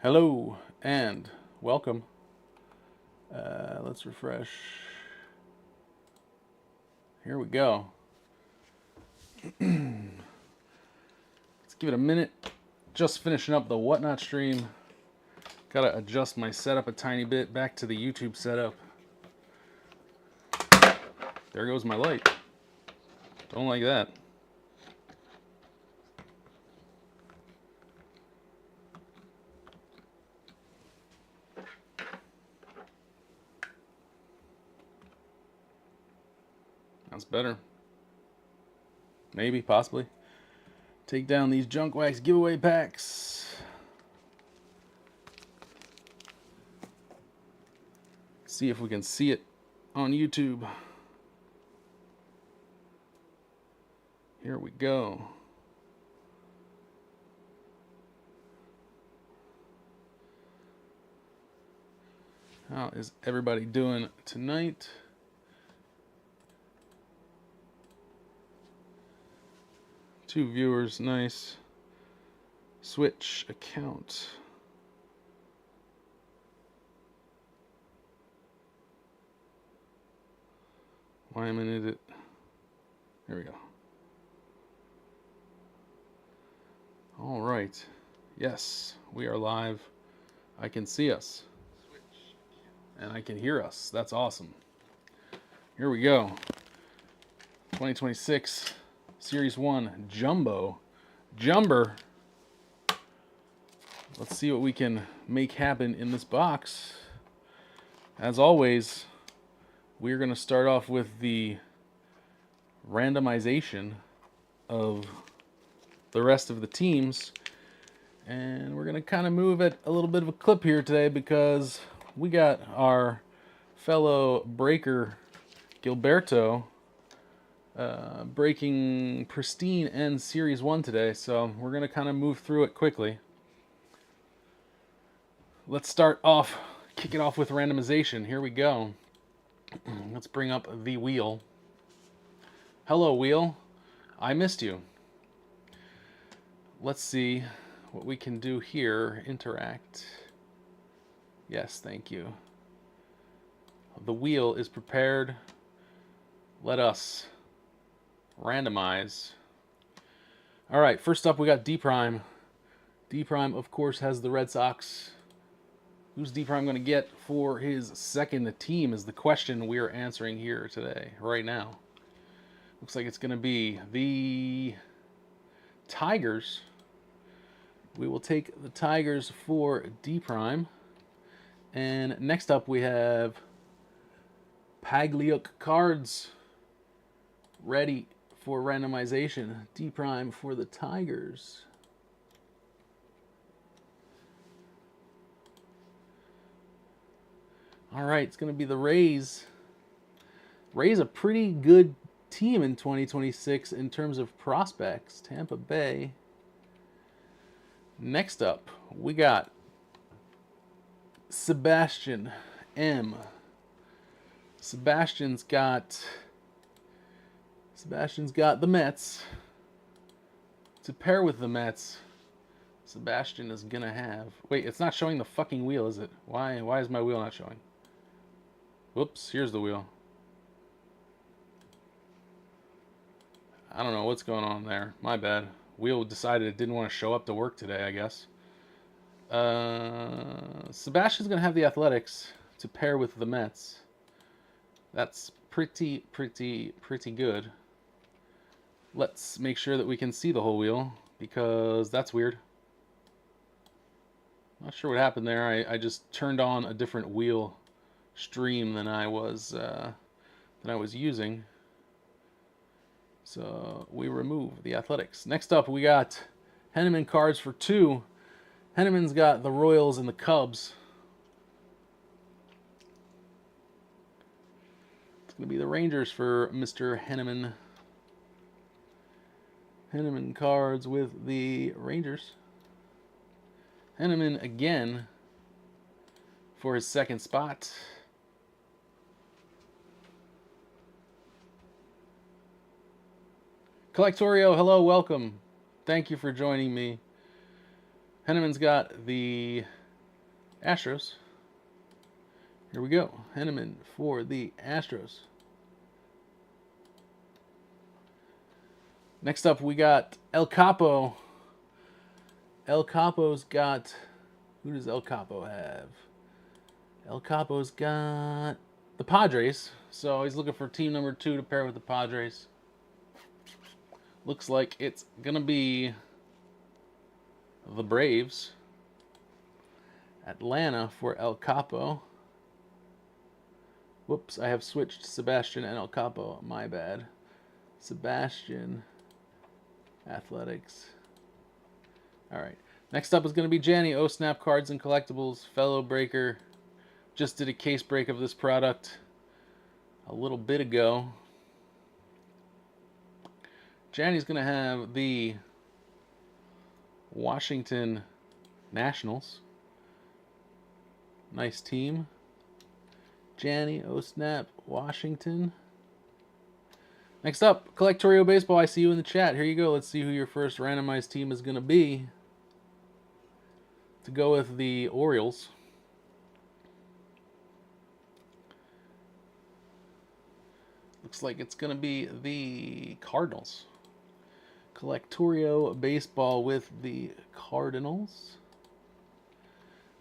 Hello and welcome. Let's refresh. Here we go. Let's give it a minute. Just finishing up the Whatnot stream. Gotta adjust my setup a tiny bit back to the YouTube setup. There goes my light. Don't like that. That's better. Maybe, possibly. Take down these junk wax giveaway packs. See if we can see it on YouTube. Here we go. How is everybody doing tonight? Two viewers, nice. Switch account. Why am I in it? There we go. All right. Yes, we are live. I can see us. And I can hear us. That's awesome. Here we go. 2026 Series 1 Jumbo. Jumber. Let's see what we can make happen in this box. As always, we're going to start off with the randomization of the rest of the teams. And we're going to kind of move at a little bit of a clip here today because we got our fellow breaker Gilberto breaking Pristine and Series 1 today. So we're going to kind of move through it quickly. Let's start off, kick it off with randomization. Here we go. Let's bring up the wheel. Hello, wheel. I missed you. Let's see what we can do here. Interact. Yes, thank you. The wheel is prepared. Let us randomize. All right, first up we got D Prime. D Prime, of course, has the Red Sox. Who's D Prime going to get for his second team is the question we are answering here today, right now. Looks like it's going to be the Tigers. We will take the Tigers for D Prime. And next up we have Pagliuc cards ready for randomization. D Prime for the Tigers. All right, it's going to be the Rays. Rays a pretty good team in 2026 in terms of prospects. Tampa Bay. Next up, we got Sebastian M. Sebastian's got the Mets. To pair with the Mets, Sebastian is gonna have. Wait, it's not showing the fucking wheel, is it? Why is my wheel not showing? Whoops, here's the wheel. I don't know what's going on there. My bad. Wheel decided it didn't want to show up to work today, I guess. Sebastian's going to have the Athletics to pair with the Mets. That's pretty good. Let's make sure that we can see the whole wheel, because that's weird. Not sure what happened there. I just turned on a different wheel stream than I was using. So we remove the Athletics. Next up, we got Henneman cards for 2. Henneman's got the Royals and the Cubs. It's going to be the Rangers for Mr. Henneman. Henneman cards with the Rangers. Henneman again for his second spot. Collectorio, hello, welcome. Thank you for joining me. Henneman's got the Astros. Here we go. Henneman for the Astros. Next up, we got El Capo. El Capo's got... Who does El Capo have? El Capo's got the Padres. So he's looking for team number 2 to pair with the Padres. Looks like it's going to be the Braves. Atlanta for El Capo. Whoops, I have switched Sebastian and El Capo. My bad. Sebastian, Athletics. All right. Next up is going to be Janny. Oh Snap Cards and Collectibles. Fellow Breaker. Just did a case break of this product a little bit ago. Janny's going to have the Washington Nationals. Nice team. Janny, oh snap, Washington. Next up, Collectorio Baseball. I see you in the chat. Here you go. Let's see who your first randomized team is going to be. To go with the Orioles. Looks like it's going to be the Cardinals. Collectorio Baseball with the Cardinals.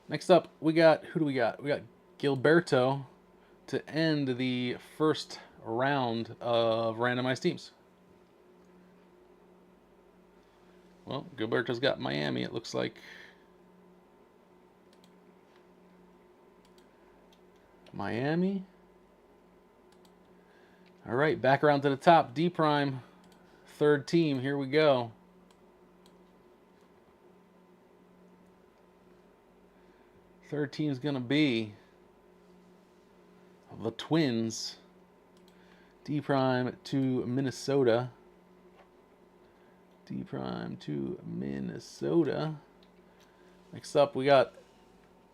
Next up, we got, who do we got? We got Gilberto to end the first round of randomized teams. Well, Gilberto's got Miami, it looks like. Miami. All right, back around to the top. D Prime, third team. Here we go. Third team is going to be the Twins. D Prime to Minnesota. D Prime to Minnesota. Next up, we got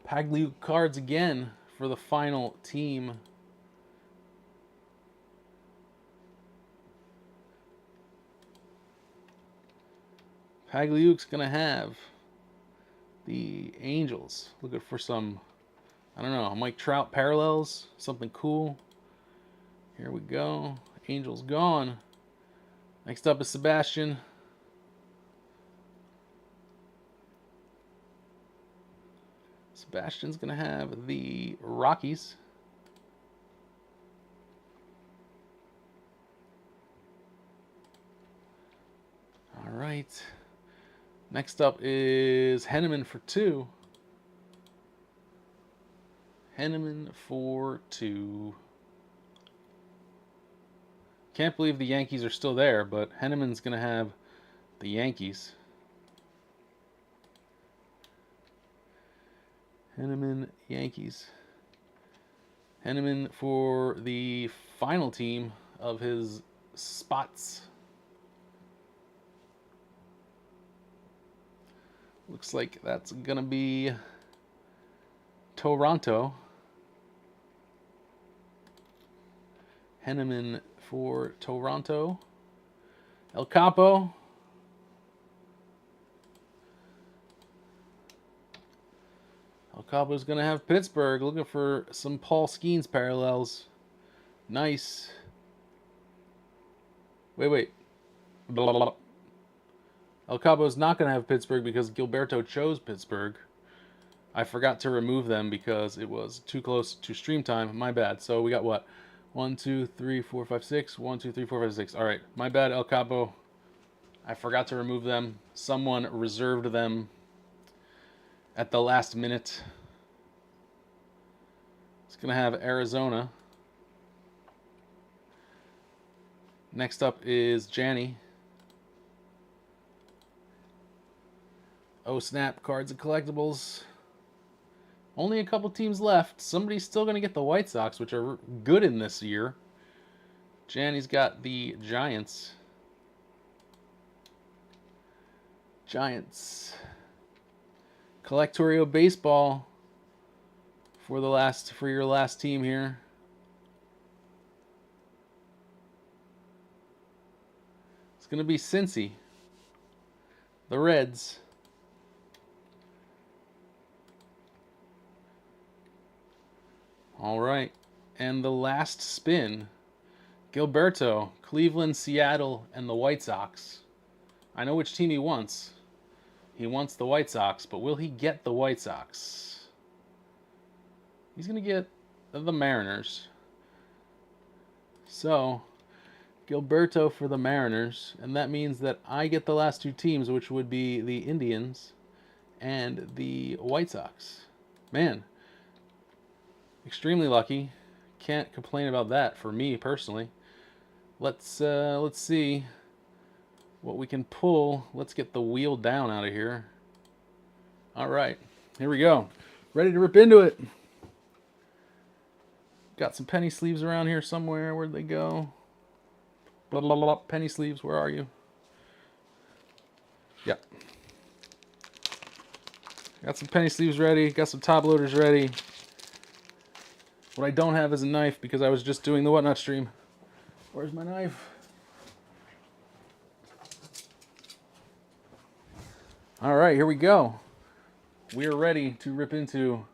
Pagliuca cards again for the final team. Pagliuca's going to have the Angels. Looking for some, I don't know, Mike Trout parallels. Something cool. Here we go. Angels gone. Next up is Sebastian. Sebastian's going to have the Rockies. All right. Next up is Henneman for 2. Henneman for 2. Can't believe the Yankees are still there, but Henneman's going to have the Yankees. Henneman, Yankees. Henneman for the final team of his spots. Looks like that's going to be Toronto. Henneman for Toronto. El Capo. El Capo's going to have Pittsburgh. Looking for some Paul Skeens parallels. Nice. Wait. Blah, blah, blah. El Capo's not going to have Pittsburgh because Gilberto chose Pittsburgh. I forgot to remove them because it was too close to stream time. My bad. So we got what? 1, 2, 3, 4, 5, 6. 1, 2, 3, 4, 5, 6. All right. My bad, El Capo. I forgot to remove them. Someone reserved them at the last minute. It's going to have Arizona. Next up is Janny. Oh snap, cards and collectibles. Only a couple teams left. Somebody's still going to get the White Sox, which are good in this year. Janny's got the Giants. Giants. Collectorio Baseball for your last team here. It's going to be Cincy. The Reds. All right. And the last spin, Gilberto, Cleveland, Seattle, and the White Sox. I know which team he wants. He wants the White Sox, but will he get the White Sox? He's going to get the Mariners. So, Gilberto for the Mariners, and that means that I get the last two teams, which would be the Indians and the White Sox. Man, extremely lucky. Can't complain about that for me personally. Let's see what we can pull. Let's get the wheel down out of here. All right, here we go. Ready to rip into it. Got some penny sleeves around here somewhere. Where'd they go? Blah, blah, blah. Penny sleeves, where are you? Yep. Got some penny sleeves ready. Got some top loaders ready. What I don't have is a knife because I was just doing the Whatnot stream. Where's my knife? All right, here we go. We are ready to rip into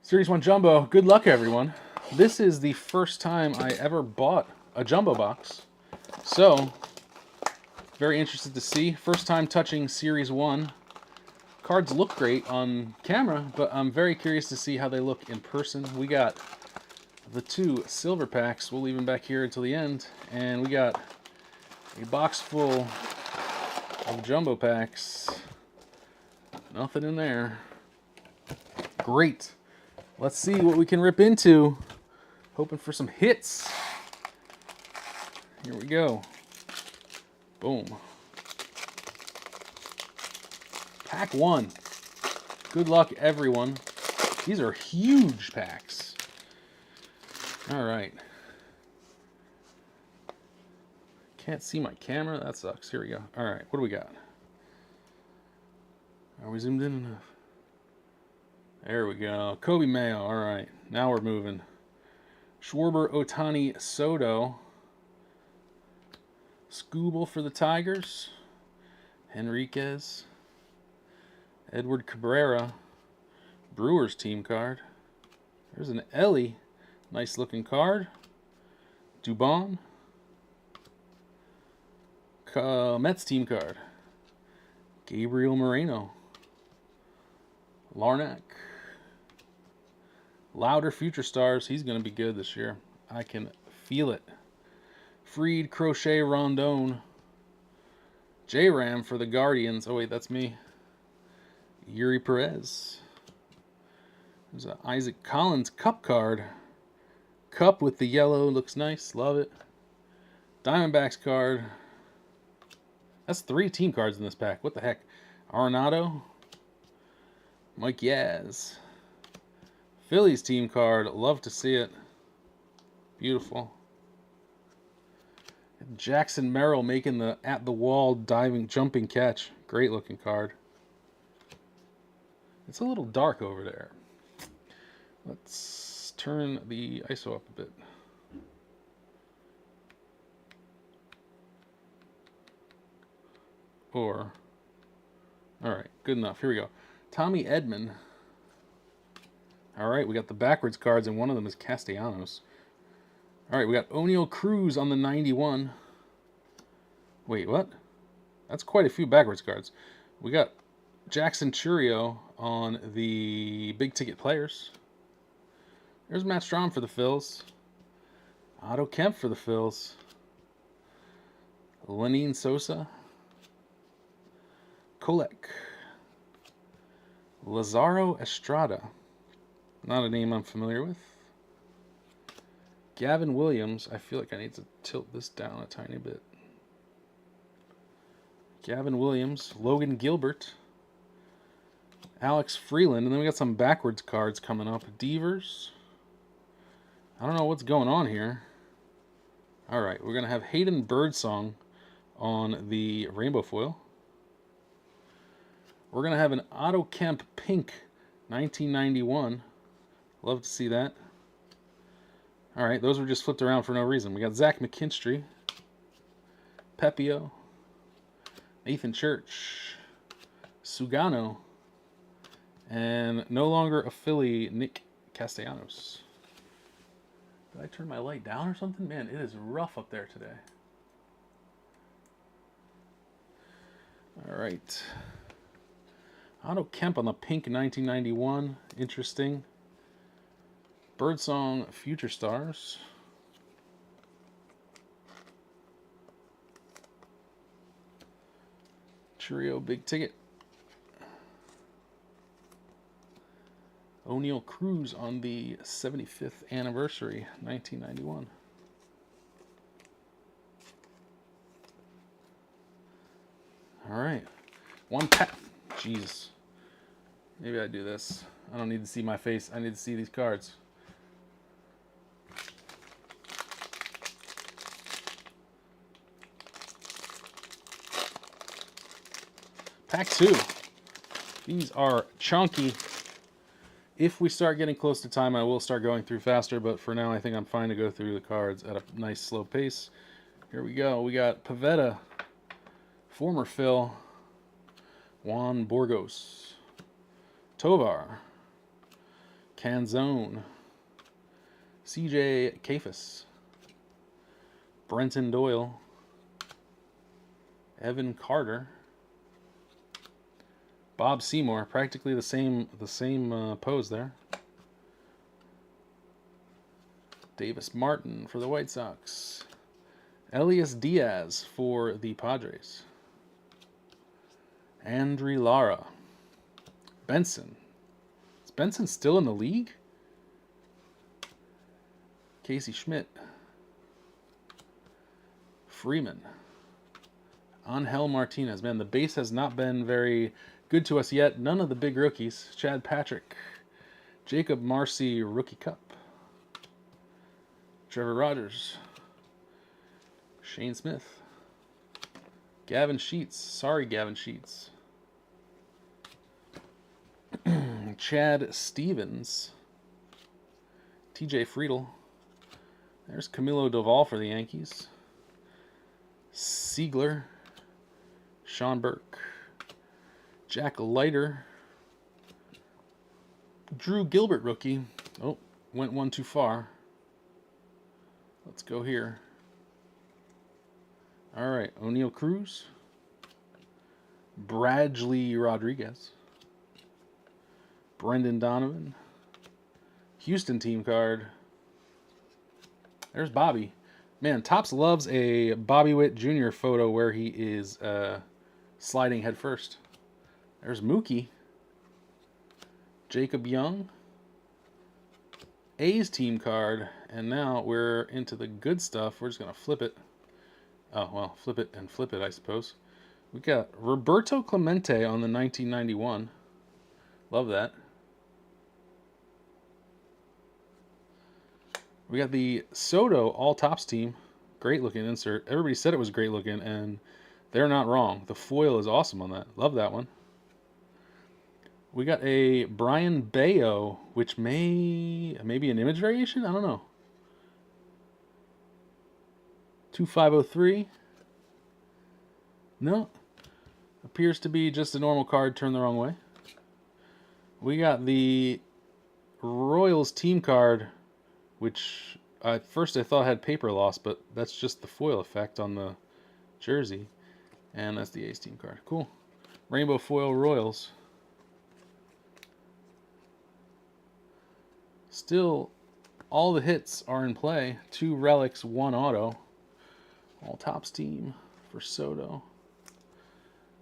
Series 1 Jumbo. Good luck, everyone. This is the first time I ever bought a jumbo box. So, very interested to see. First time touching Series 1. Cards look great on camera, but I'm very curious to see how they look in person. We got the two silver packs. We'll leave them back here until the end. And we got a box full of jumbo packs. Nothing in there. Great. Let's see what we can rip into. Hoping for some hits. Here we go. Boom. Pack 1. Good luck, everyone. These are huge packs. All right. Can't see my camera. That sucks. Here we go. All right. What do we got? Are we zoomed in enough? There we go. Kobe Mayo. All right. Now we're moving. Schwarber, Otani, Soto. Scooble for the Tigers. Henriquez. Edward Cabrera. Brewers team card. There's an Ellie. Nice looking card. Dubon. Mets team card. Gabriel Moreno. Larnack. Louder Future Stars. He's going to be good this year. I can feel it. Freed, Crochet, Rondon. J-Ram for the Guardians. Oh, wait, that's me. Yuri Perez. There's an Isaac Collins Cup card. Cup with the yellow. Looks nice. Love it. Diamondbacks card. That's 3 team cards in this pack. What the heck? Arenado. Mike Yaz. Phillies team card. Love to see it. Beautiful. Jackson Merrill making the at-the-wall jumping catch. Great looking card. It's a little dark over there. Let's turn the ISO up a bit. All right, good enough. Here we go. Tommy Edman. All right, we got the backwards cards, and one of them is Castellanos. All right, we got O'Neal Cruz on the 91. Wait, what? That's quite a few backwards cards. We got Jackson Churio on the big ticket players. There's Matt Strahm for the Phils. Otto Kemp for the Phils. Lenine Sosa. Kolek. Lazaro Estrada. Not a name I'm familiar with. Gavin Williams. I feel like I need to tilt this down a tiny bit. Gavin Williams. Logan Gilbert. Alex Freeland. And then we got some backwards cards coming up. Devers. I don't know what's going on here. All right, we're going to have Hayden Birdsong on the rainbow foil. We're going to have an Otto Kemp Pink 1991. Love to see that. All right, those were just flipped around for no reason. We got Zach McKinstry, Pepio, Nathan Church, Sugano, and no longer a Philly, Nick Castellanos. Did I turn my light down or something? Man, it is rough up there today. All right. Otto Kemp on the pink 1991. Interesting. Birdsong Future Stars. Trio Big Ticket. O'Neal Cruz on the 75th anniversary, 1991. All right. One pack. Jesus. Maybe I do this. I don't need to see my face. I need to see these cards. Pack 2. These are chunky. If we start getting close to time, I will start going through faster, but for now, I think I'm fine to go through the cards at a nice slow pace. Here we go. We got Pavetta, former Phil, Juan Burgos, Tovar, Canzone, CJ Kafis, Brenton Doyle, Evan Carter, Bob Seymour, practically the same pose there. Davis Martin for the White Sox. Elias Diaz for the Padres. Andry Lara. Benson. Is Benson still in the league? Casey Schmidt. Freeman. Angel Martinez. Man, the base has not been very good to us yet. None of the big rookies. Chad Patrick. Jacob Marcy Rookie Cup. Trevor Rogers. Shane Smith. Gavin Sheets. Sorry, Gavin Sheets. Chad Stevens. TJ Friedel. There's Camilo Doval for the Yankees. Siegler. Sean Burke. Jack Leiter. Drew Gilbert rookie. Oh, went one too far. Let's go here. All right, O'Neal Cruz. Bradley Rodriguez. Brendan Donovan. Houston team card. There's Bobby. Man, Topps loves a Bobby Witt Jr. photo where he is sliding head first. There's Mookie. Jacob Young. A's team card. And now we're into the good stuff. We're just going to flip it. Oh, well, flip it and flip it, I suppose. We got Roberto Clemente on the 1991. Love that. We got the Soto All Topps team. Great looking insert. Everybody said it was great looking, and they're not wrong. The foil is awesome on that. Love that one. We got a Brian Bayo, which may be an image variation. I don't know. 2503. No. Appears to be just a normal card turned the wrong way. We got the Royals team card, which at first I thought had paper loss, but that's just the foil effect on the jersey. And that's the A's team card. Cool. Rainbow foil Royals. Still, all the hits are in play. 2 relics, 1 auto. All Topps team for Soto.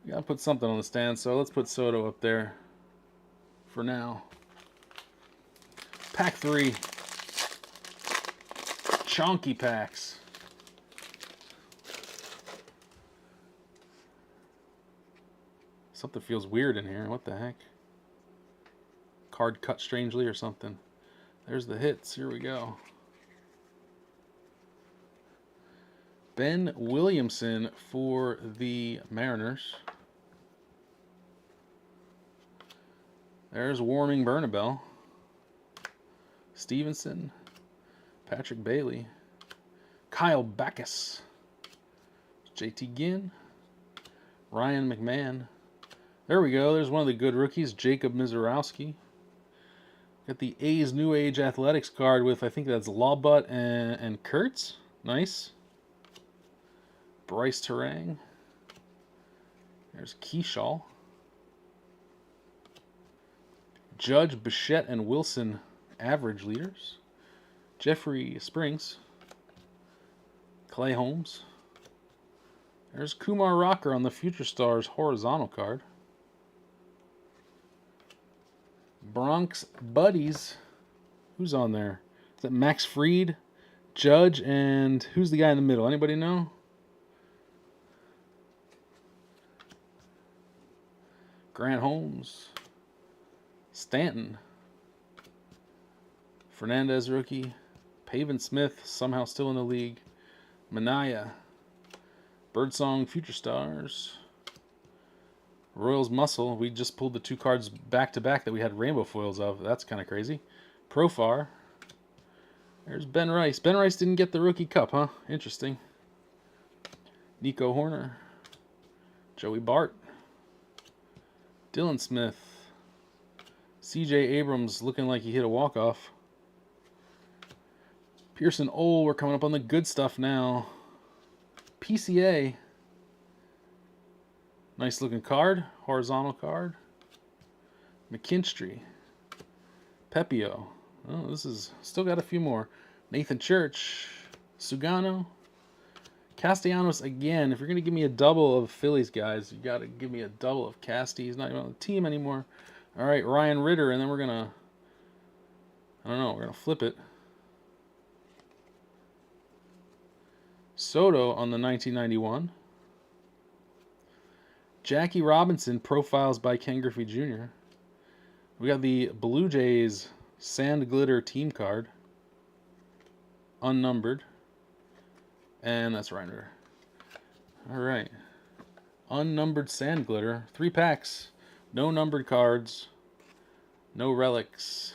We gotta put something on the stand, so let's put Soto up there for now. Pack 3. Chonky packs. Something feels weird in here. What the heck? Card cut strangely or something. There's the hits. Here we go. Ben Williamson for the Mariners. There's Warming Bernabel. Stevenson. Patrick Bailey. Kyle Backus. JT Ginn. Ryan McMahon. There we go. There's one of the good rookies, Jacob Mizorowski. Got the A's New Age Athletics card with, I think that's Lawbutt and Kurtz. Nice. Bryce Terang. There's Keyshaw. Judge, Bichette, and Wilson, average leaders. Jeffrey Springs. Clay Holmes. There's Kumar Rocker on the Future Stars horizontal card. Bronx Buddies. Who's on there? Is that Max Fried, Judge, and who's the guy in the middle? Anybody know? Grant Holmes. Stanton. Fernandez rookie. Pavin Smith, somehow still in the league. Manaya. Birdsong Future Stars. Royals Muscle. We just pulled the 2 cards back to back that we had rainbow foils of. That's kind of crazy. Profar. There's Ben Rice. Ben Rice didn't get the rookie cup, huh? Interesting. Nico Horner. Joey Bart. Dylan Smith. CJ Abrams looking like he hit a walk-off. Pearson Ole. We're coming up on the good stuff now. PCA. Nice looking card. Horizontal card. McKinstry. Pepio. Oh, this is still got a few more. Nathan Church. Sugano. Castellanos again. If you're going to give me a double of Phillies guys, you got to give me a double of Casty. He's not even on the team anymore. All right, Ryan Ritter, and then we're going to, I don't know, we're going to flip it. Soto on the 1991. Jackie Robinson, profiles by Ken Griffey Jr. We got the Blue Jays Sand Glitter team card. Unnumbered. And that's Ryan Ritter. All right. Unnumbered Sand Glitter. 3 packs. No numbered cards. No relics.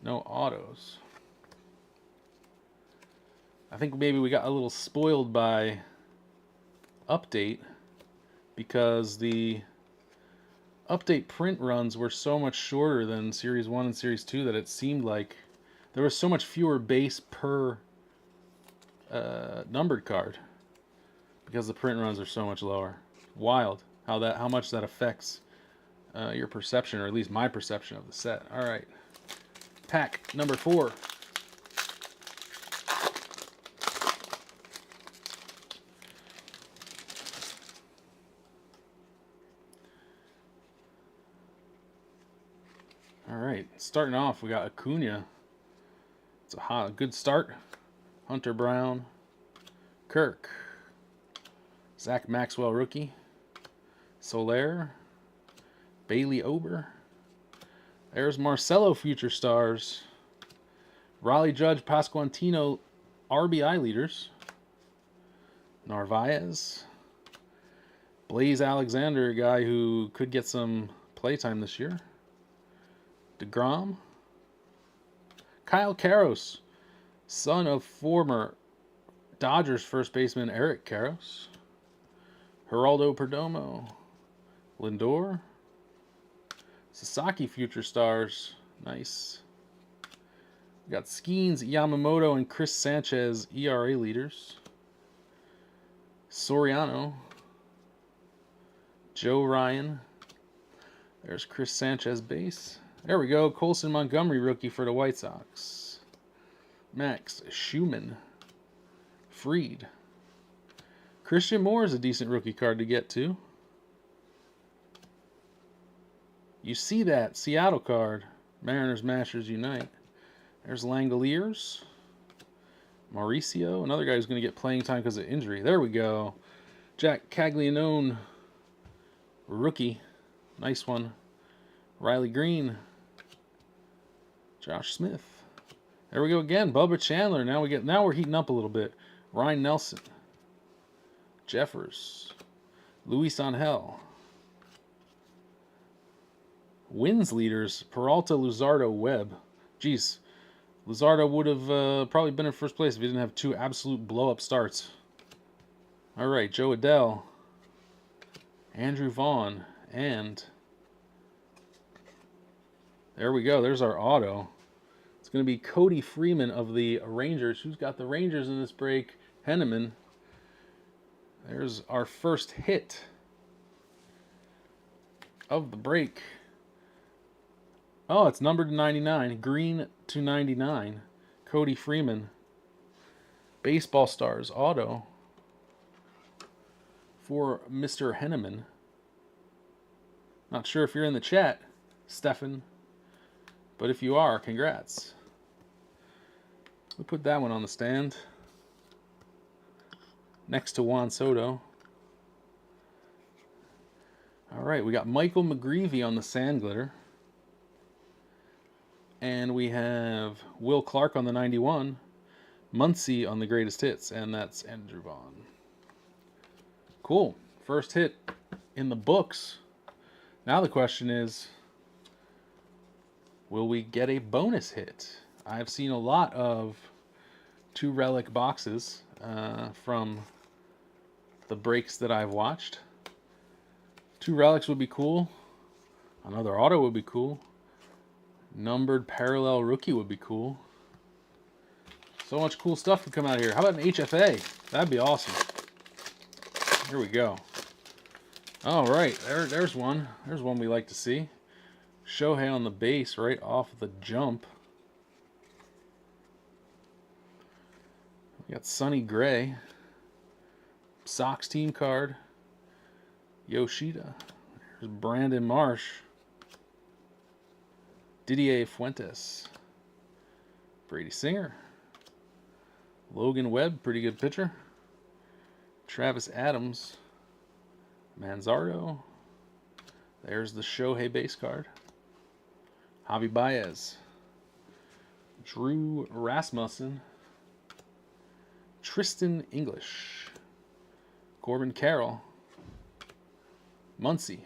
No autos. I think maybe we got a little spoiled by Update because the Update print runs were so much shorter than Series 1 and Series 2 that it seemed like there was so much fewer base per numbered card because the print runs are so much lower. Wild how much that affects your perception, or at least my perception of the set. All right, pack number 4. All right, starting off, we got Acuna. It's a good start. Hunter Brown, Kirk, Zach Maxwell rookie, Soler, Bailey Ober. There's Marcelo Future Stars, Raleigh Judge Pasquantino RBI leaders, Narvaez, Blaze Alexander, a guy who could get some playtime this year, DeGrom, Kyle Karros, son of former Dodgers first baseman Eric Karros, Geraldo Perdomo, Lindor, Sasaki Future Stars, nice. We got Skeens, Yamamoto, and Chris Sanchez ERA leaders, Soriano, Joe Ryan, there's Chris Sanchez base. There we go. Colson Montgomery rookie for the White Sox. Max Schumann. Freed. Christian Moore is a decent rookie card to get to. You see that Seattle card. Mariners Mashers Unite. There's Langoliers. Mauricio. Another guy who's going to get playing time because of injury. There we go. Jack Caglianone. Rookie. Nice one. Riley Green. Josh Smith. There we go again. Bubba Chandler. Now we're heating up a little bit. Ryan Nelson. Jeffers. Luis Angel. Wins leaders. Peralta, Luzardo, Webb. Jeez. Luzardo would have probably been in first place if he didn't have 2 absolute blow-up starts. All right. Joe Adele. Andrew Vaughn. And There we go. There's our auto. It's going to be Cody Freeman of the Rangers. Who's got the Rangers in this break? Henneman. There's our first hit of the break. Oh, it's numbered to 99. Green to 99. Cody Freeman. Baseball Stars auto for Mr. Henneman. Not sure if you're in the chat, Stefan, but if you are, congrats. We'll put that one on the stand next to Juan Soto. All right, we got Michael McGreevy on the Sand Glitter. And we have Will Clark on the 91. Muncy on the Greatest Hits, and that's Andrew Vaughn. Cool. First hit in the books. Now the question is, will we get a bonus hit? I've seen a lot of 2 relic boxes from the breaks that I've watched. 2 relics would be cool. Another auto would be cool. Numbered parallel rookie would be cool. So much cool stuff could come out of here. How about an HFA? That'd be awesome. Here we go. All right, there's one. There's one we like to see. Shohei on the base right off the jump. We got Sonny Gray. Sox team card. Yoshida. There's Brandon Marsh. Didier Fuentes. Brady Singer. Logan Webb, pretty good pitcher. Travis Adams. Manzardo. There's the Shohei base card. Javi Baez. Drew Rasmussen. Tristan English. Corbin Carroll. Muncy.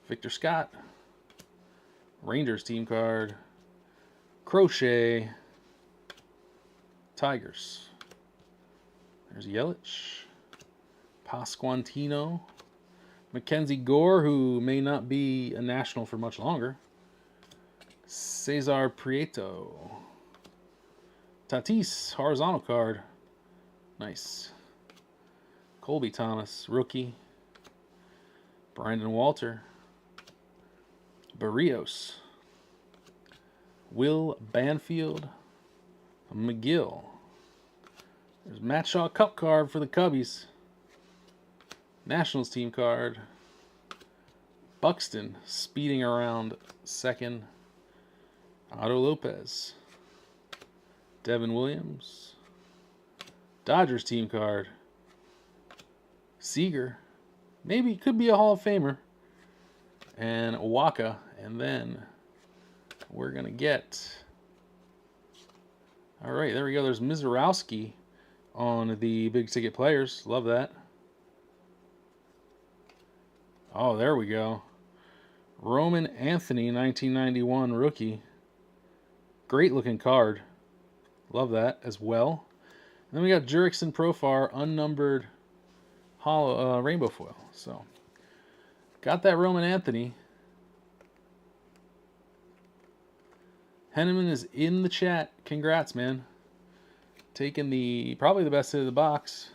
Victor Scott. Rangers team card. Crochet. Tigers. There's Yelich. Pasquantino. Mackenzie Gore, who may not be a national for much longer. Cesar Prieto. Tatis, horizontal card. Nice. Colby Thomas, rookie. Brandon Walter. Barrios. Will Banfield. McGill. There's Matt Shaw Cup card for the Cubbies. Nationals team card. Buxton speeding around second. Otto Lopez. Devin Williams. Dodgers team card. Seager. Maybe could be a Hall of Famer. And Waka. And then we're going to get... All right, there we go. There's Mizorowski on the big ticket players. Love that. Oh, there we go. Roman Anthony, 1991 rookie. Great looking card. Love that as well. And then we got Jurickson Profar, unnumbered hollow rainbow foil. So, got that Roman Anthony. Henneman is in the chat. Congrats, man. Taking probably the best hit of the box.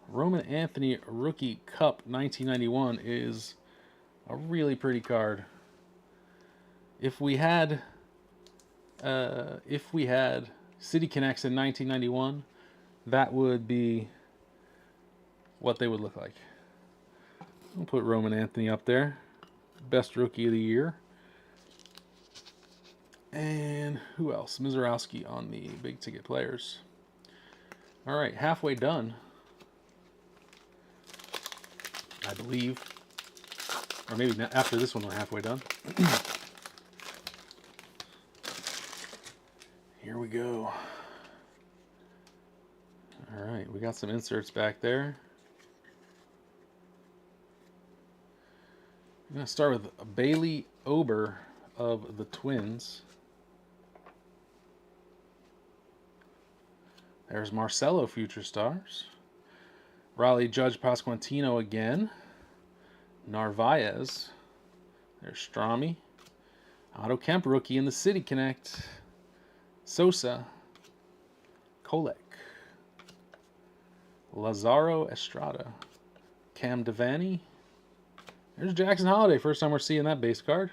Roman Anthony Rookie Cup 1991 is a really pretty card. If we had City Connects in 1991, that would be what they would look like. I'll put Roman Anthony up there. Best rookie of the year. And who else? Mizorowski on the big ticket players. All right, halfway done, I believe. Or maybe after this one we're halfway done. Here we go. All right, we got some inserts back there. I'm going to start with Bailey Ober of the Twins. There's Marcelo Future Stars. Raleigh Judge Pasquantino again. Narvaez. There's Strami. Otto Kemp, rookie in the City Connect. Sosa. Kolek. Lazaro Estrada. Cam Devaney. There's Jackson Holiday. First time we're seeing that base card.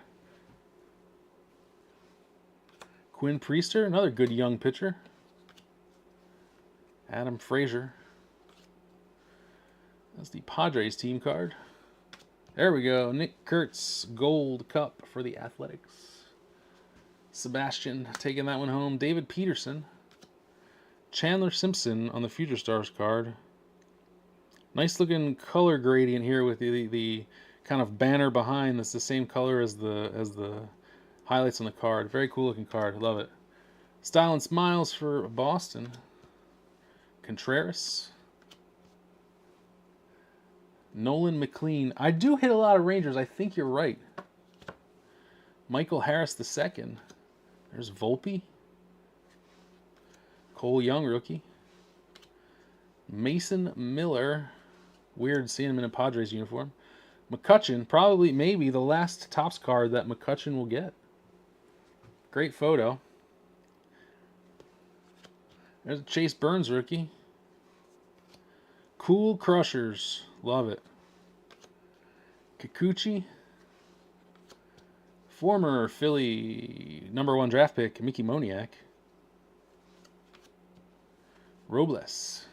Quinn Priester, another good young pitcher. Adam Frazier. That's the Padres team card. There we go. Nick Kurtz, Gold Cup for the Athletics. Sebastian taking that one home. David Peterson. Chandler Simpson on the Future Stars card. Nice looking color gradient here with the kind of banner behind that's the same color as the highlights on the card. Very cool looking card. Love it. Style and Smiles for Boston. Contreras. Nolan McLean. I do hit a lot of Rangers. I think you're right. Michael Harris II. There's Volpe. Cole Young, rookie. Mason Miller. Weird seeing him in a Padres uniform. McCutchen. Probably, maybe, the last Topps card that McCutchen will get. Great photo. There's a Chase Burns, rookie. Cool Crushers. Love it. Kikuchi. Former Philly #1 draft pick, Mickey Moniak. Robles.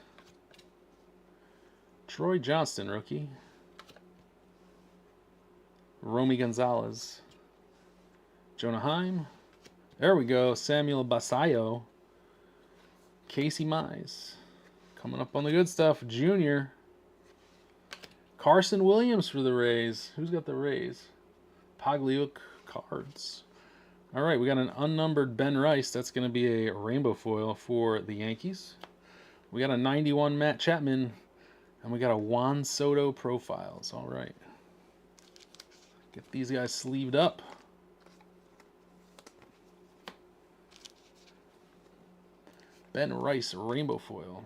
Troy Johnston, rookie. Romy Gonzalez. Jonah Heim. There we go. Samuel Basayo. Casey Mize. Coming up on the good stuff. Junior. Carson Williams for the Rays. Who's got the Rays? Pagliuc cards. All right, we got an unnumbered Ben Rice. That's going to be a rainbow foil for the Yankees. We got a 91 Matt Chapman. And we got a Juan Soto profiles. All right. Get these guys sleeved up. Ben Rice rainbow foil.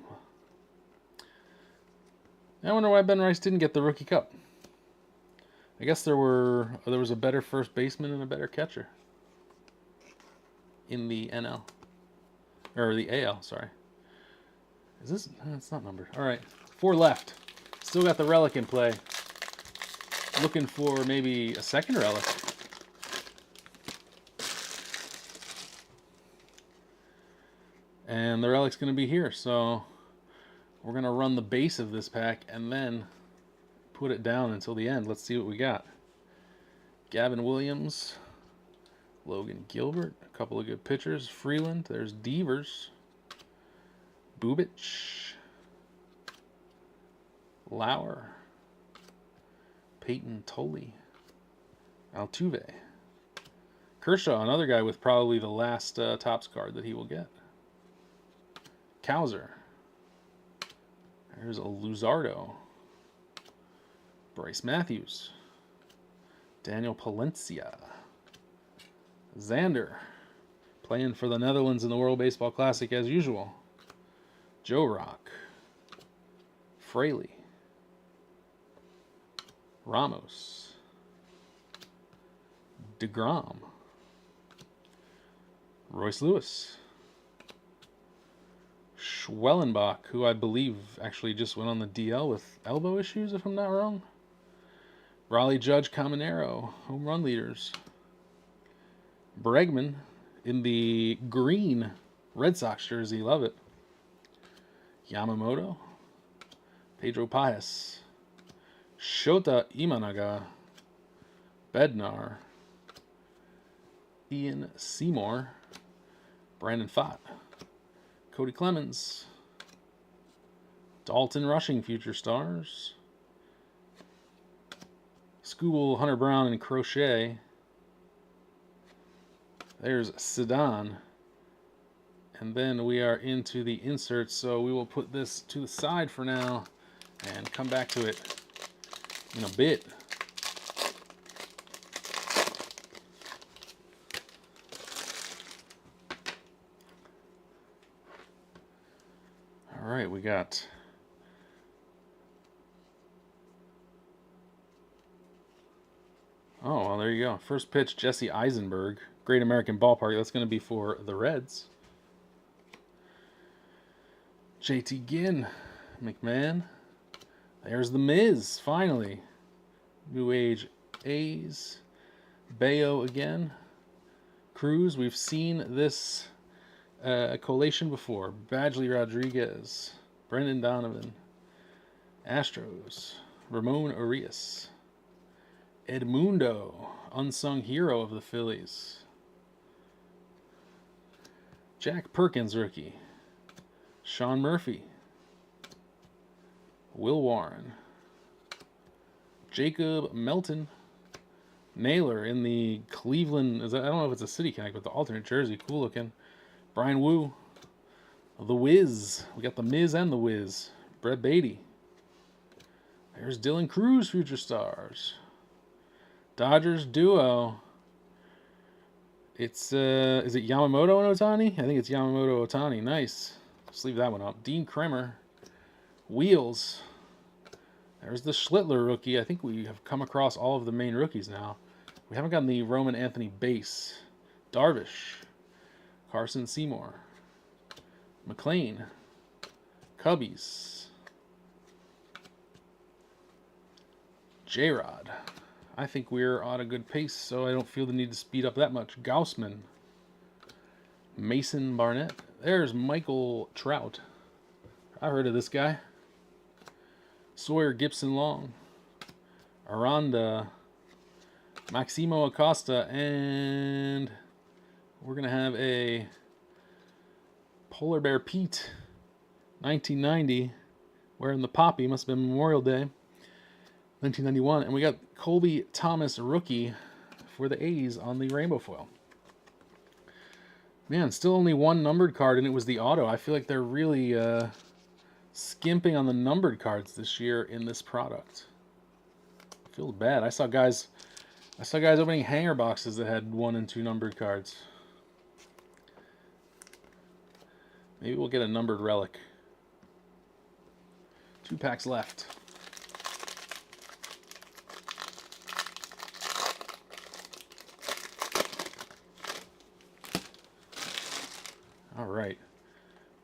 I wonder why Ben Rice didn't get the Rookie Cup. I guess there was a better first baseman and a better catcher in the NL. Or the AL, sorry. Is this? It's not numbered. All right. 4 left. Still got the relic in play. Looking for maybe a second relic. And the relic's going to be here. So we're going to run the base of this pack and then put it down until the end. Let's see what we got. Gavin Williams. Logan Gilbert. A couple of good pitchers. Freeland. There's Devers. Bubich. Lauer. Peyton Tolley. Altuve. Kershaw, another guy with probably the last Topps card that he will get. Kowser. There's a Luzardo. Bryce Matthews. Daniel Palencia. Xander. Playing for the Netherlands in the World Baseball Classic as usual. Joe Rock. Fraley. Ramos. DeGrom. Royce Lewis. Schwellenbach, who I believe actually just went on the DL with elbow issues, if I'm not wrong. Raleigh Judge Caminero, home run leaders. Bregman in the green Red Sox jersey, love it. Yamamoto. Pedro Paez. Shota Imanaga. Bednar. Ian Seymour. Brandon Pfaadt. Cody Clemens. Dalton Rushing Future Stars. School Hunter Brown and Crochet. There's Sedan. And then we are into the inserts, so we will put this to the side for now and come back to it in a bit. All right, we got Oh, well, there you go. First pitch, Jesse Eisenberg. Great American Ballpark. That's going to be for the Reds. JT Ginn. McMahon. There's the Miz, finally. New Age A's. Bayo again. Cruz. We've seen this collation before. Badgley Rodriguez. Brendan Donovan. Astros. Ramon Urias. Edmundo, unsung hero of the Phillies. Jack Perkins, rookie. Sean Murphy. Will Warren. Jacob Melton. Naylor in the Cleveland, I don't know if it's a City Connect, but the alternate jersey. Cool looking. Brian Wu. The Wiz. We got the Miz and the Wiz. Brett Beatty. There's Dylan Cruz, Future Stars. Dodgers duo. It's, is it Yamamoto and Ohtani? I think it's Yamamoto Ohtani. Nice. Let's leave that one up. Dean Kremer. Wheels. There's the Schlittler rookie. I think we have come across all of the main rookies now. We haven't gotten the Roman Anthony base. Darvish. Carson Seymour. McLean. Cubbies. J-Rod. I think we're on a good pace, so I don't feel the need to speed up that much. Gaussman. Mason Barnett. There's Michael Trout. I heard of this guy. Sawyer Gibson Long. Aranda. Maximo Acosta. And we're going to have a Polar Bear Pete. 1990. Wearing the poppy. Must have been Memorial Day. 1991. And we got Colby Thomas, rookie, for the A's on the rainbow foil. Man, still only one numbered card, and it was the auto. I feel like they're really skimping on the numbered cards this year in this product. Feels bad. I saw guys opening hanger boxes that had 1 and 2 numbered cards. Maybe we'll get a numbered relic. 2 packs left. All right.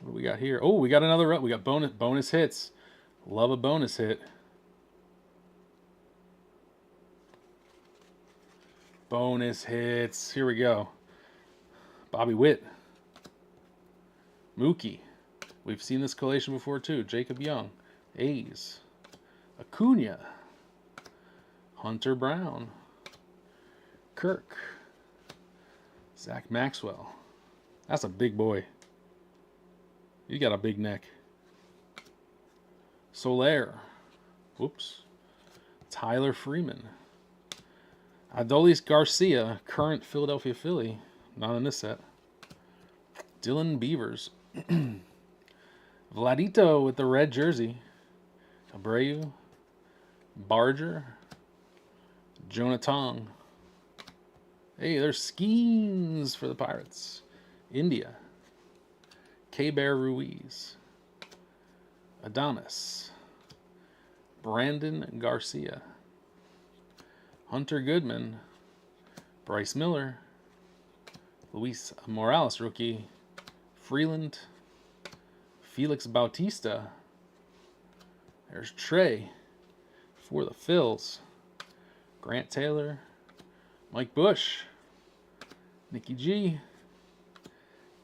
What do we got here? Oh, we got another. We got bonus hits. Love a bonus hit. Bonus hits. Here we go. Bobby Witt. Mookie. We've seen this collation before too. Jacob Young. A's. Acuna. Hunter Brown. Kirk. Zach Maxwell. That's a big boy. You got a big neck. Soler. Whoops. Tyler Freeman. Adolis Garcia, current Philadelphia Philly. Not in this set. Dylan Beavers. Vladito with the red jersey. Abreu. Barger. Jonah Tong. Hey, there's Skeens for the Pirates. India. K-Bear Ruiz. Adames. Brandon Garcia. Hunter Goodman. Bryce Miller. Luis Morales, rookie. Freeland. Felix Bautista. There's Trey for the Phils. Grant Taylor. Mike Bush. Nicky G.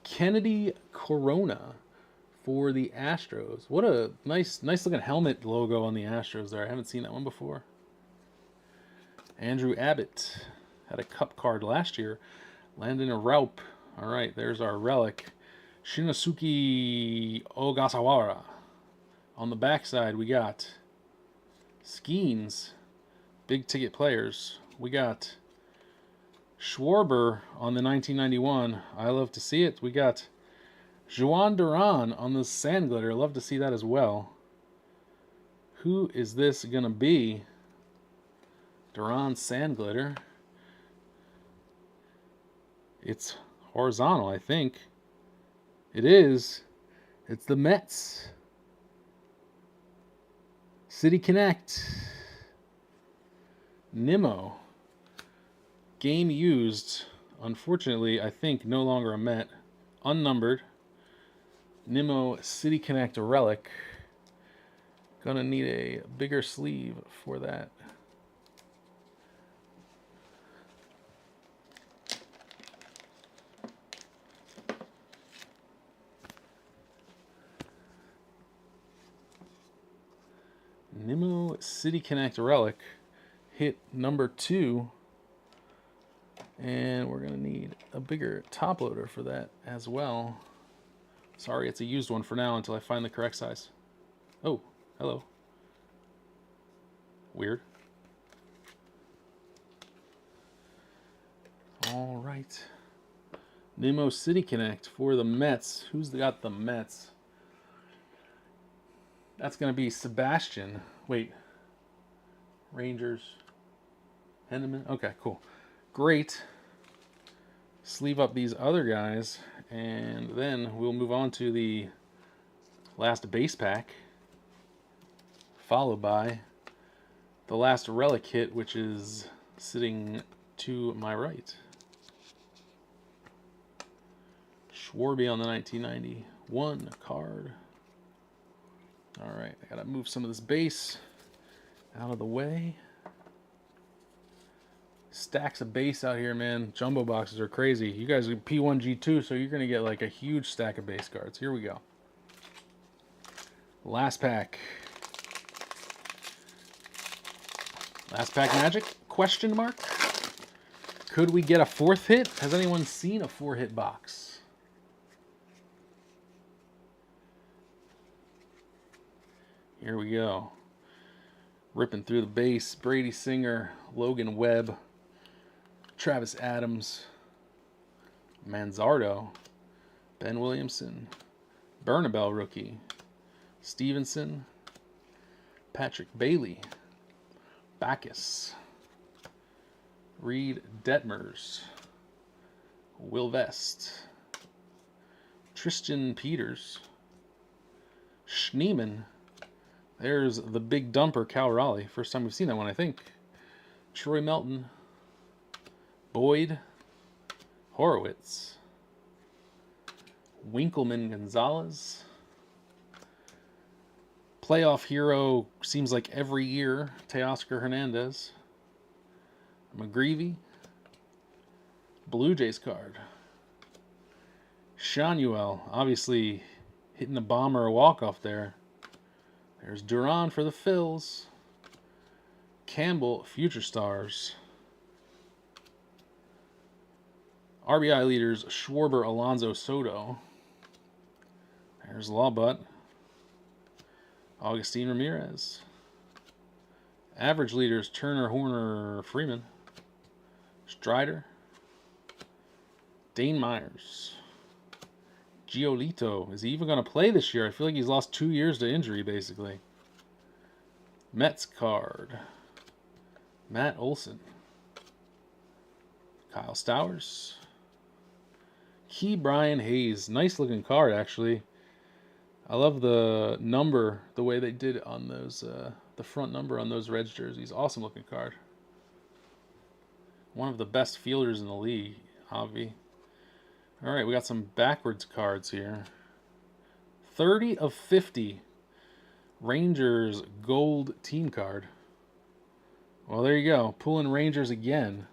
Kennedy Corona for the Astros. What a nice looking helmet logo on the Astros there. I haven't seen that one before. Andrew Abbott had a cup card last year. Landon Raup. All right, there's our relic. Shinosuke Ogasawara. On the backside, we got Skeens, big ticket players. We got Schwarber on the 1991. I love to see it. We got Juan Duran on the Sand Glitter. Love to see that as well. Who is this going to be? Duran Sand Glitter. It's horizontal, I think. It is. It's the Mets. City Connect. Nimmo. game used. Unfortunately, I think no longer a Met. Unnumbered. Nimmo City Connect relic. Gonna need a bigger sleeve for that. Nimmo City Connect relic. Hit number 2. And we're going to need a bigger top loader for that as well. Sorry, it's a used one for now until I find the correct size. Oh, hello. Weird. All right. Nimmo City Connect for the Mets. Who's got the Mets? That's going to be Sebastian. Wait. Rangers. Henneman. Okay, cool. Great. Sleeve up these other guys, and then we'll move on to the last base pack, followed by the last relic hit, which is sitting to my right. Schwarby on the 1991 card. All right, I gotta move some of this base out of the way. Stacks of base out here, man. Jumbo boxes are crazy. You guys are P1G2, so you're going to get like a huge stack of base cards. Here we go. Last pack. Last pack magic? Question mark? Could we get a 4th hit? Has anyone seen a 4-hit box? Here we go. Ripping through the base. Brady Singer, Logan Webb, Travis Adams, Manzardo, Ben Williamson, Bernabel rookie, Stevenson, Patrick Bailey, Backus, Reed Detmers, Will Vest, Tristan Peters, Schneeman. There's the big dumper, Cal Raleigh. First time we've seen that one, I think. Troy Melton, Boyd, Horowitz, Winkleman Gonzalez. Playoff hero seems like every year, Teoscar Hernandez. McGreevy. Blue Jays card. Shanuel, obviously hitting a bomb or a walk-off there. There's Duran for the Phils. Campbell, Future Stars. RBI leaders, Schwarber, Alonso, Soto. There's Lawbutt. Augustine Ramirez. Average leaders, Turner, Horner, Freeman. Strider. Dane Myers. Giolito. Is he even going to play this year? I feel like he's lost 2 years to injury, basically. Mets card. Matt Olson. Kyle Stowers. Key Brian Hayes. Nice looking card, actually. I love the number, the way they did it on those, the front number on those Reds jerseys. Awesome looking card. One of the best fielders in the league, Javi. All right, we got some backwards cards here. 30 of 50. Rangers gold team card. Well, there you go. Pulling Rangers again.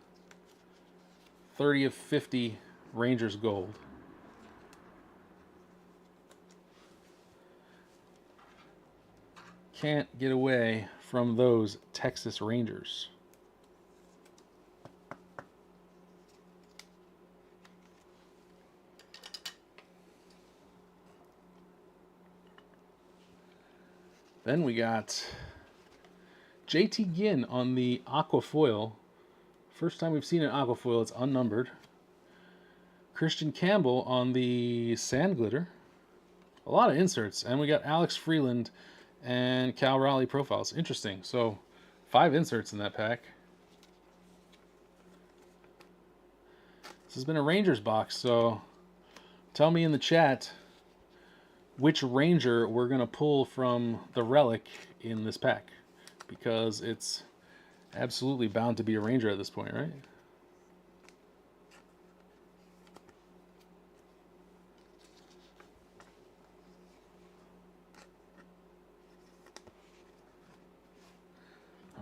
30 of 50 Rangers gold. Can't get away from those Texas Rangers. Then we got JT Ginn on the Aquafoil. First time we've seen an Aquafoil, it's unnumbered. Christian Campbell on the Sand Glitter. A lot of inserts. And we got Alex Freeland and Cal Raleigh profiles. Interesting. So 5 inserts in that pack. This has been a Rangers box, so tell me in the chat which Ranger we're going to pull from the relic in this pack, because it's absolutely bound to be a Ranger at this point, right?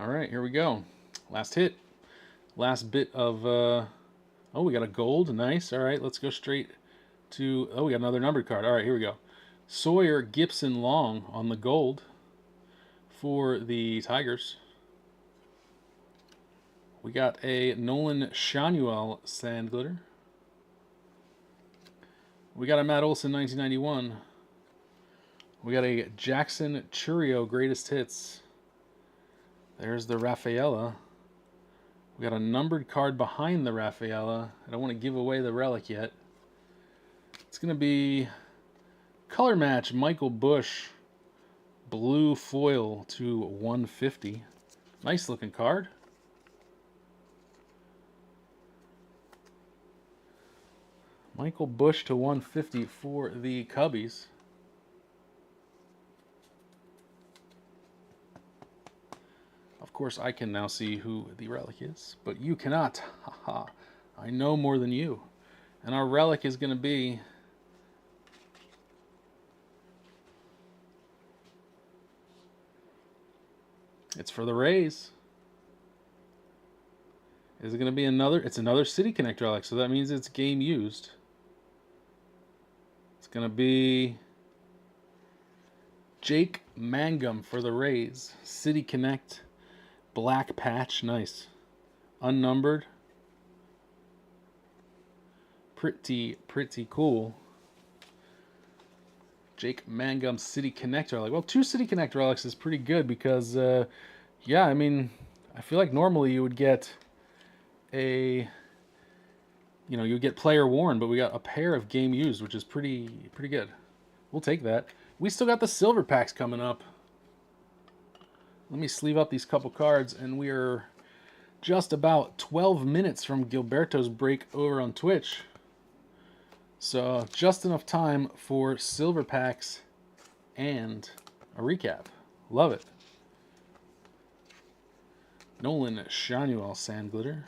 All right, here we go. Last hit. Last bit of, oh, we got a gold. Nice. All right, let's go straight to, oh, we got another numbered card. All right, here we go. Sawyer Gipson Long on the gold for the Tigers. We got a Nolan Shanuel Sand Glitter. We got a Matt Olson 1991. We got a Jackson Churio Greatest Hits. There's the Rafaela. We got a numbered card behind the Rafaela. I don't want to give away the relic yet. It's going to be color match Michael Bush blue foil to 150. Nice looking card. Michael Bush to 150 for the Cubbies. Of course, I can now see who the relic is, but you cannot. Haha. I know more than you. And our relic is going to be it's for the Rays. Is it going to be another? It's another City Connect relic, so that means it's game used. It's going to be Jake Mangum for the Rays. City Connect, black patch, nice. Unnumbered. Pretty cool. Jake Mangum City Connect relic. Well, 2 City Connect relics is pretty good because, yeah, I mean, I feel like normally you would get a, you know, you would get player worn, but we got a pair of game used, which is pretty good. We'll take that. We still got the silver packs coming up. Let me sleeve up these couple cards, and we are just about 12 minutes from Gilberto's break over on Twitch. So just enough time for silver packs and a recap. Love it. Nolan Shanuel Sand Glitter.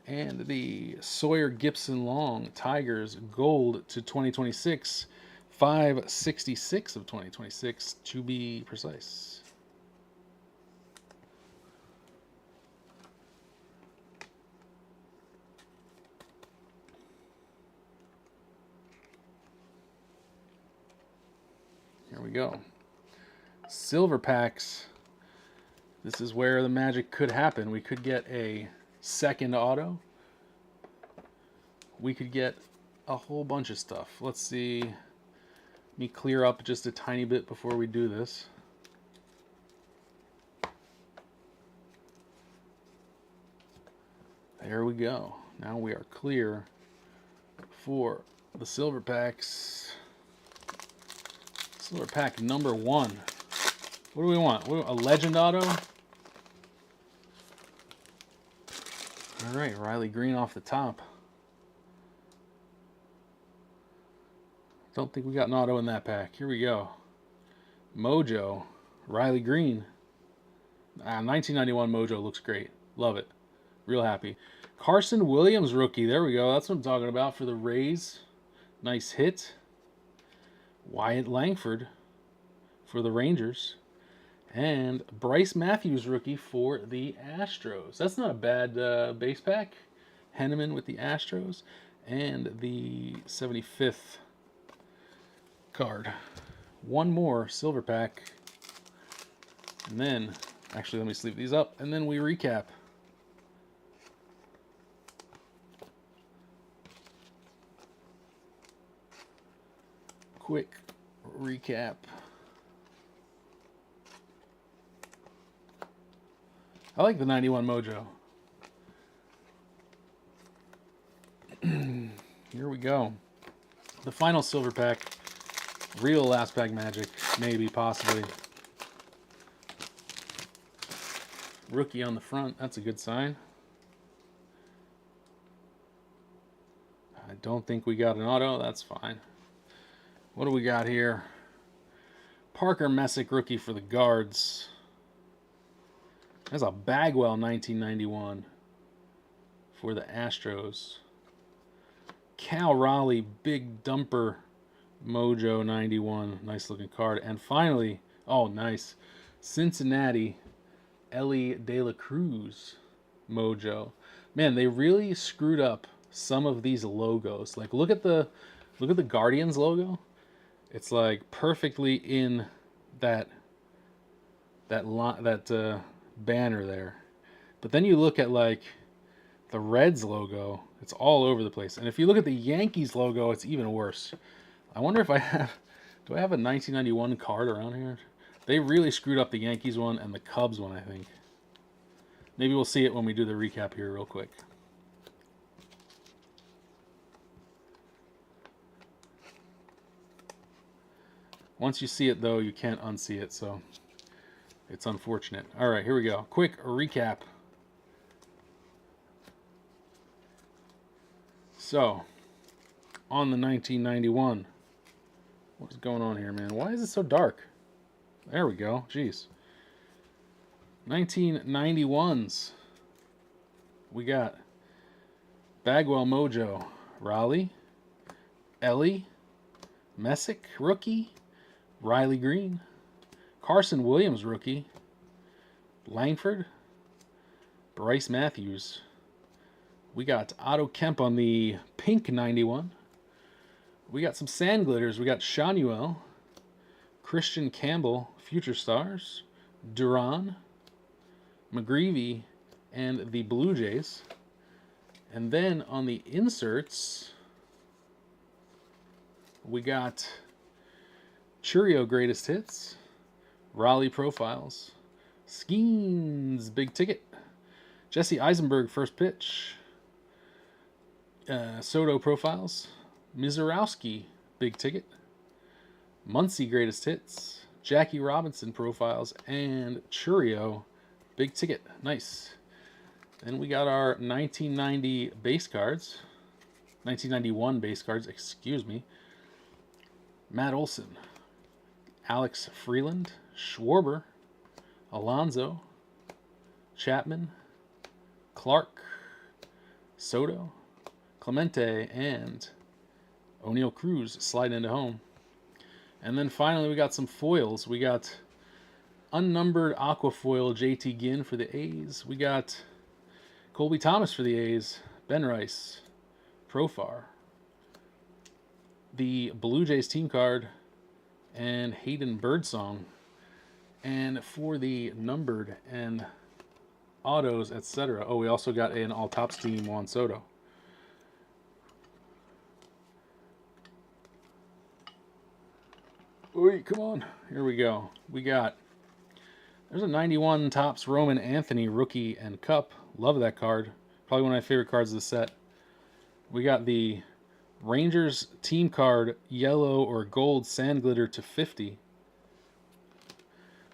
And the Sawyer Gipson Long Tigers Gold to 2026. 566 of 2026 to be precise. Here we go. Silver packs. This is where the magic could happen. We could get a second auto. We could get a whole bunch of stuff. Let's see. Let me clear up just a tiny bit before we do this. There we go. Now we are clear for the silver packs. Silver pack number 1. What do we want? A legend auto? All right, Riley Green off the top. Don't think we got an auto in that pack. Here we go. Mojo, Riley Green. 1991 Mojo looks great. Love it. Real happy. Carson Williams rookie. There we go. That's what I'm talking about for the Rays. Nice hit. Wyatt Langford for the Rangers. And Bryce Matthews rookie for the Astros. That's not a bad base pack. Henneman with the Astros. And the 75th card. One more silver pack. And then, actually, let me sleeve these up. And then we recap. Quick recap. I like the 91 Mojo. Here we go. The final silver pack. Real last pack magic. Maybe, possibly. Rookie on the front. That's a good sign. I don't think we got an auto. That's fine. What do we got here? Parker Messick rookie for the Guards. That's a Bagwell 1991 for the Astros. Cal Raleigh Big Dumper Mojo 91. Nice looking card. And finally, Oh, nice. Cincinnati, Ellie De La Cruz mojo. Man, they really screwed up some of these logos. Like look at the Guardians logo. It's like perfectly in that banner there. But then you look at like the Reds logo, it's all over the place. And if you look at the Yankees logo, it's even worse. I wonder if I have, do I have a 1991 card around here? They really screwed up the Yankees one and the Cubs one, I think. Maybe we'll see it when we do the recap here real quick. Once you see it, though, you can't unsee it, so it's unfortunate. All right, here we go. Quick recap. So, on the 1991, what's going on here, man? Why is it so dark? There we go. Jeez. 1991s. We got Bagwell Mojo, Raleigh, Ellie, Messick, rookie, Riley Green, Carson Williams, rookie, Langford, Bryce Matthews. We got Otto Kemp on the pink 91. We got some sand glitters. We got Shanuel, Christian Campbell, Future Stars, Duran, McGreevy, and the Blue Jays. And then on the inserts, we got Churio Greatest Hits, Raleigh Profiles, Skeens Big Ticket, Jesse Eisenberg First Pitch, Soto Profiles, Mizorowski Big Ticket, Muncie Greatest Hits, Jackie Robinson Profiles, and Churio Big Ticket. Nice. Then we got our 1990 base cards. 1991 base cards, excuse me. Matt Olson, Alex Freeland, Schwarber, Alonzo, Chapman, Clark, Soto, Clemente, and O'Neill Cruz slide into home. And then finally we got some foils. We got unnumbered aquafoil JT Ginn for the A's. We got Colby Thomas for the A's, Ben Rice, Profar, the Blue Jays team card, and Hayden Birdsong. And for the numbered and autos, etc. Oh, we also got an all Topps team Juan Soto. Wait, come on. Here we go. We got, there's a 91 Topps Roman Anthony rookie and cup. Love that card. Probably one of my favorite cards of the set. We got the Rangers team card yellow or gold sand glitter to 50.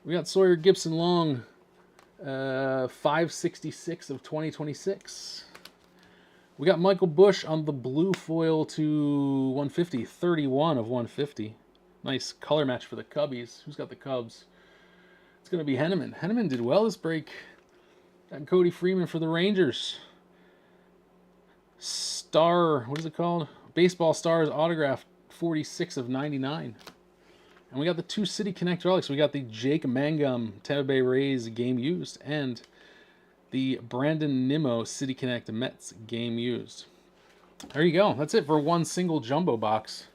We got Sawyer Gibson Long 566 of 2026. We got Michael Busch on the blue foil to 150, 31 of 150. Nice color match for the Cubbies. Who's got the Cubs? It's going to be Henneman. Henneman did well this break. Got Cody Freeman for the Rangers. Star, what is it called? Baseball Stars autograph, 46 of 99. And we got the two City Connect relics. We got the Jake Mangum Tampa Bay Rays game used and the Brandon Nimmo City Connect Mets game used. There you go. That's it for one single jumbo box.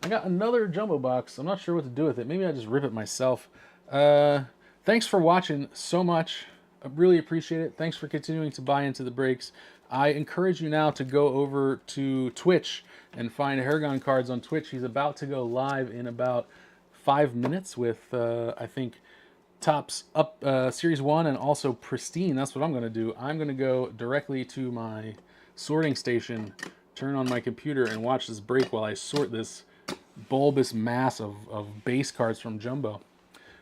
I got another jumbo box. I'm not sure what to do with it. Maybe I just rip it myself. Thanks for watching so much. I really appreciate it. Thanks for continuing to buy into the breaks. I encourage you now to go over to Twitch and find Haragon Cards on Twitch. He's about to go live in about 5 minutes with, I think, Topps Up Series 1 and also Pristine. That's what I'm going to do. I'm going to go directly to my sorting station, turn on my computer, and watch this break while I sort this bulbous mass of base cards from Jumbo.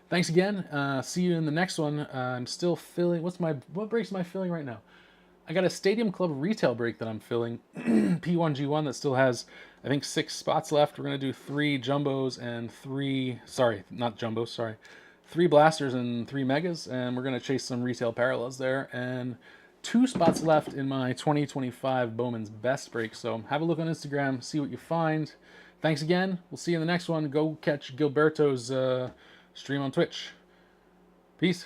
Thanks again. See you in the next one. I'm still filling. What breaks am I filling right now? I got a Stadium Club retail break that I'm filling. P1G1 that still has, I think, 6 spots left. We're going to do 3 jumbos and 3, sorry, not jumbos, sorry. 3 blasters and 3 megas, and we're going to chase some retail parallels there. And 2 spots left in my 2025 Bowman's Best break. So have a look on Instagram, see what you find. Thanks again. We'll see you in the next one. Go catch Gilberto's stream on Twitch. Peace.